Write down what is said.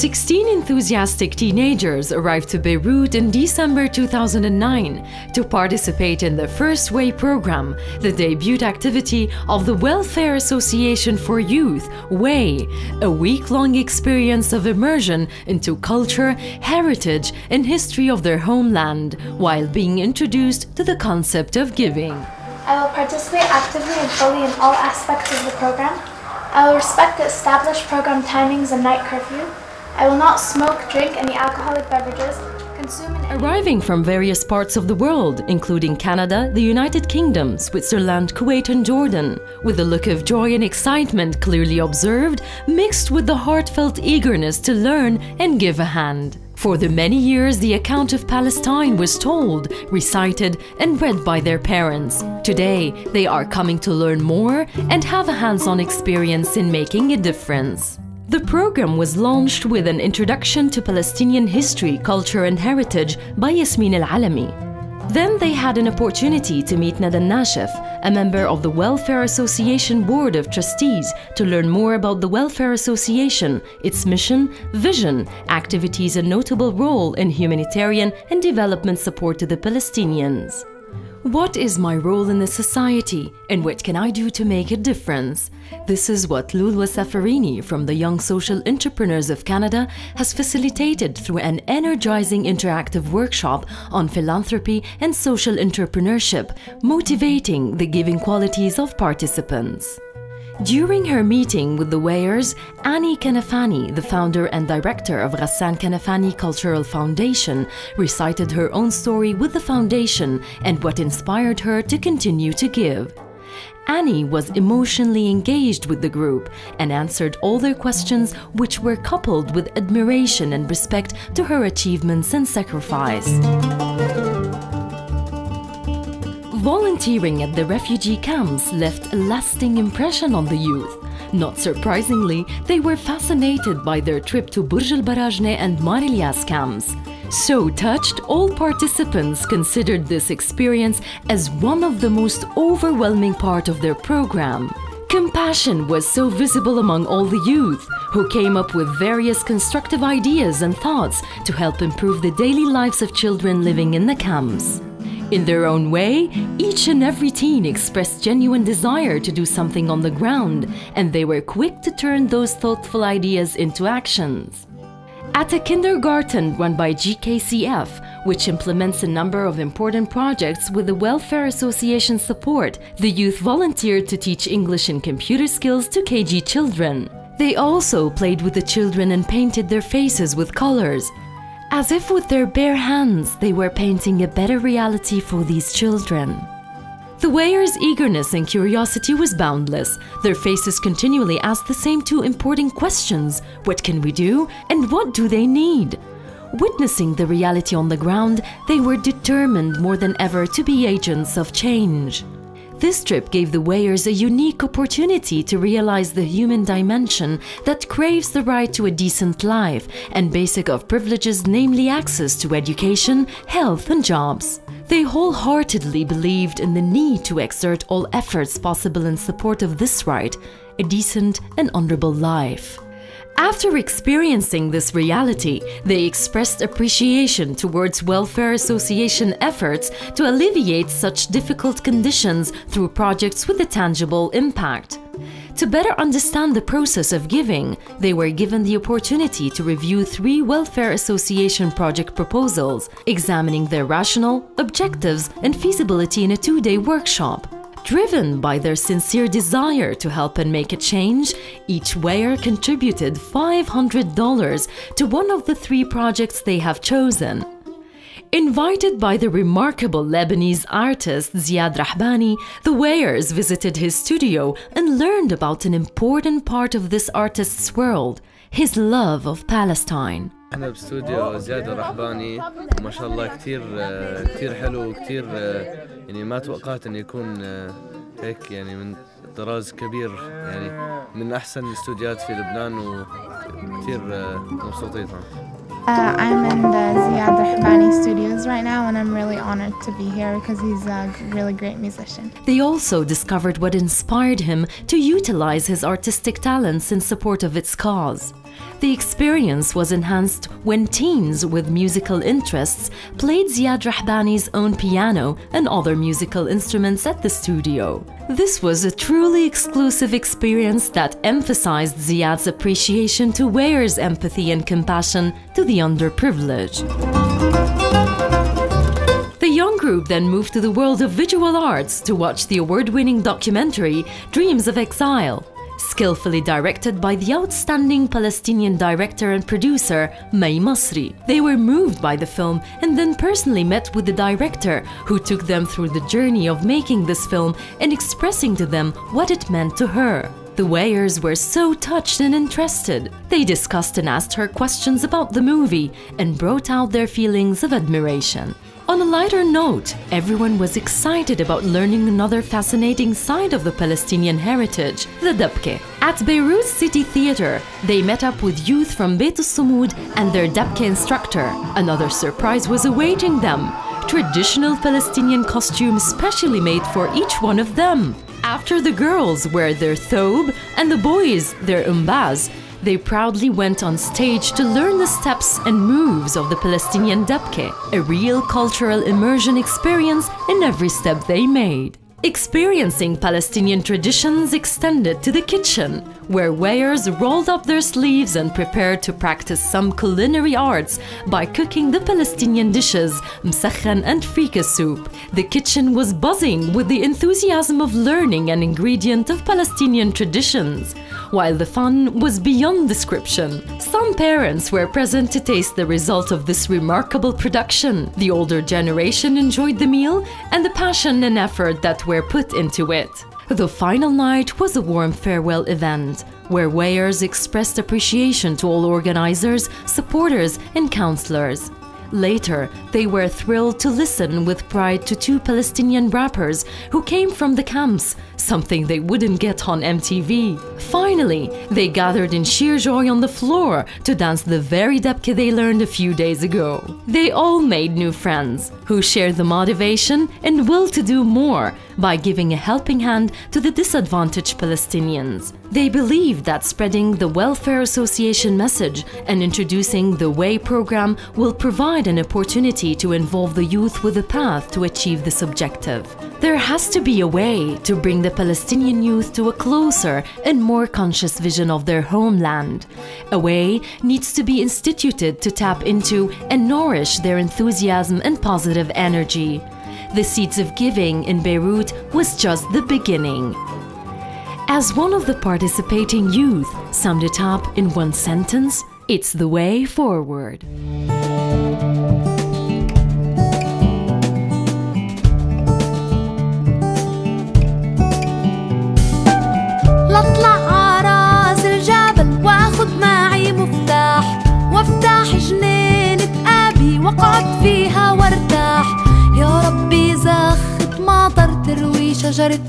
16 enthusiastic teenagers arrived to Beirut in December 2009 to participate in the First Way program, the debut activity of the Welfare Association for Youth, WAY, a week-long experience of immersion into culture, heritage, and history of their homeland, while being introduced to the concept of giving. I will participate actively and fully in all aspects of the program. I will respect the established program timings and night curfew. I will not smoke, drink any alcoholic beverages, consume any... Arriving from various parts of the world, including Canada, the United Kingdom, Switzerland, Kuwait and Jordan, with a look of joy and excitement clearly observed, mixed with the heartfelt eagerness to learn and give a hand. For the many years the account of Palestine was told, recited and read by their parents. Today, they are coming to learn more and have a hands-on experience in making a difference. The program was launched with an introduction to Palestinian history, culture and heritage by Yasmin Al-Alami. Then they had an opportunity to meet Nada Nashef, a member of the Welfare Association Board of Trustees, to learn more about the Welfare Association, its mission, vision, activities and notable role in humanitarian and development support to the Palestinians. What is my role in the society and what can I do to make a difference? This is what Lulwa Safarini from the Young Social Entrepreneurs of Canada has facilitated through an energizing interactive workshop on philanthropy and social entrepreneurship, motivating the giving qualities of participants. During her meeting with the Wayers, Annie Kanafani, the founder and director of Ghassan Kanafani Cultural Foundation, recited her own story with the foundation and what inspired her to continue to give. Annie was emotionally engaged with the group and answered all their questions, which were coupled with admiration and respect to her achievements and sacrifice. Volunteering at the refugee camps left a lasting impression on the youth. Not surprisingly, they were fascinated by their trip to Burj Al Barajneh and Mar Ilyas camps. So touched, all participants considered this experience as one of the most overwhelming part of their program. Compassion was so visible among all the youth, who came up with various constructive ideas and thoughts to help improve the daily lives of children living in the camps. In their own way, each and every teen expressed genuine desire to do something on the ground, and they were quick to turn those thoughtful ideas into actions. At a kindergarten run by GKCF, which implements a number of important projects with the Welfare Association support, the youth volunteered to teach English and computer skills to KG children. They also played with the children and painted their faces with colors. As if with their bare hands, they were painting a better reality for these children. The Wayers' eagerness and curiosity was boundless. Their faces continually asked the same two important questions: what can we do and what do they need? Witnessing the reality on the ground, they were determined more than ever to be agents of change. This trip gave the Wayers a unique opportunity to realize the human dimension that craves the right to a decent life and basic of privileges, namely access to education, health and jobs. They wholeheartedly believed in the need to exert all efforts possible in support of this right, a decent and honorable life. After experiencing this reality, they expressed appreciation towards Welfare Association efforts to alleviate such difficult conditions through projects with a tangible impact. To better understand the process of giving, they were given the opportunity to review 3 Welfare Association project proposals, examining their rationale, objectives, and feasibility in a 2-day workshop. Driven by their sincere desire to help and make a change, each Wayer contributed $500 to one of the 3 projects they have chosen. Invited by the remarkable Lebanese artist Ziad Rahbani, the Wayers visited his studio and learned about an important part of this artist's world, his love of Palestine. احنا باستوديو زياد الرحباني ما شاء الله كثير حلو وكثير يعني ما توقعت انه يكون هيك يعني من طراز كبير يعني من احسن الاستوديوهات في لبنان وكثير مبسوطين. I'm in the Ziad Rahbani studios right now and I'm really honored to be here because he's a really great musician. They also discovered what inspired him to utilize his artistic talents in support of its cause. The experience was enhanced when teens with musical interests played Ziad Rahbani's own piano and other musical instruments at the studio. This was a truly exclusive experience that emphasized Ziad's appreciation to Weir's empathy and compassion to the underprivileged. The young group then moved to the world of visual arts to watch the award-winning documentary Dreams of Exile, skillfully directed by the outstanding Palestinian director and producer May Masri. They were moved by the film and then personally met with the director, who took them through the journey of making this film and expressing to them what it meant to her. The Weyers were so touched and interested. They discussed and asked her questions about the movie and brought out their feelings of admiration. On a lighter note, everyone was excited about learning another fascinating side of the Palestinian heritage, the Dabke. At Beirut City Theatre, they met up with youth from Beit al-Sumud and their Dabke instructor. Another surprise was awaiting them: traditional Palestinian costumes specially made for each one of them. After the girls wear their thobe and the boys their umbaz, they proudly went on stage to learn the steps and moves of the Palestinian Dabke, a real cultural immersion experience in every step they made. Experiencing Palestinian traditions extended to the kitchen, where Weyers rolled up their sleeves and prepared to practice some culinary arts by cooking the Palestinian dishes msakhan and frika soup. The kitchen was buzzing with the enthusiasm of learning an ingredient of Palestinian traditions, while the fun was beyond description. Some parents were present to taste the result of this remarkable production. The older generation enjoyed the meal and the passion and effort that were put into it. The final night was a warm farewell event, where Weyers expressed appreciation to all organizers, supporters, and counselors. Later, they were thrilled to listen with pride to two Palestinian rappers who came from the camps, something they wouldn't get on MTV. Finally, they gathered in sheer joy on the floor to dance the very Dabke they learned a few days ago. They all made new friends, who shared the motivation and will to do more by giving a helping hand to the disadvantaged Palestinians. They believe that spreading the Welfare Association message and introducing the Way program will provide an opportunity to involve the youth with a path to achieve this objective. There has to be a way to bring the Palestinian youth to a closer and more conscious vision of their homeland. A way needs to be instituted to tap into and nourish their enthusiasm and positive energy. The Seeds of Giving in Beirut was just the beginning. As one of the participating youth summed it up in one sentence, it's the way forward. لأطلع عراس الجبل واخد معي مفتاح وافتح جنينة أبي واقعد فيها وارتاح. يا ربي زخت مطر تروي شجرة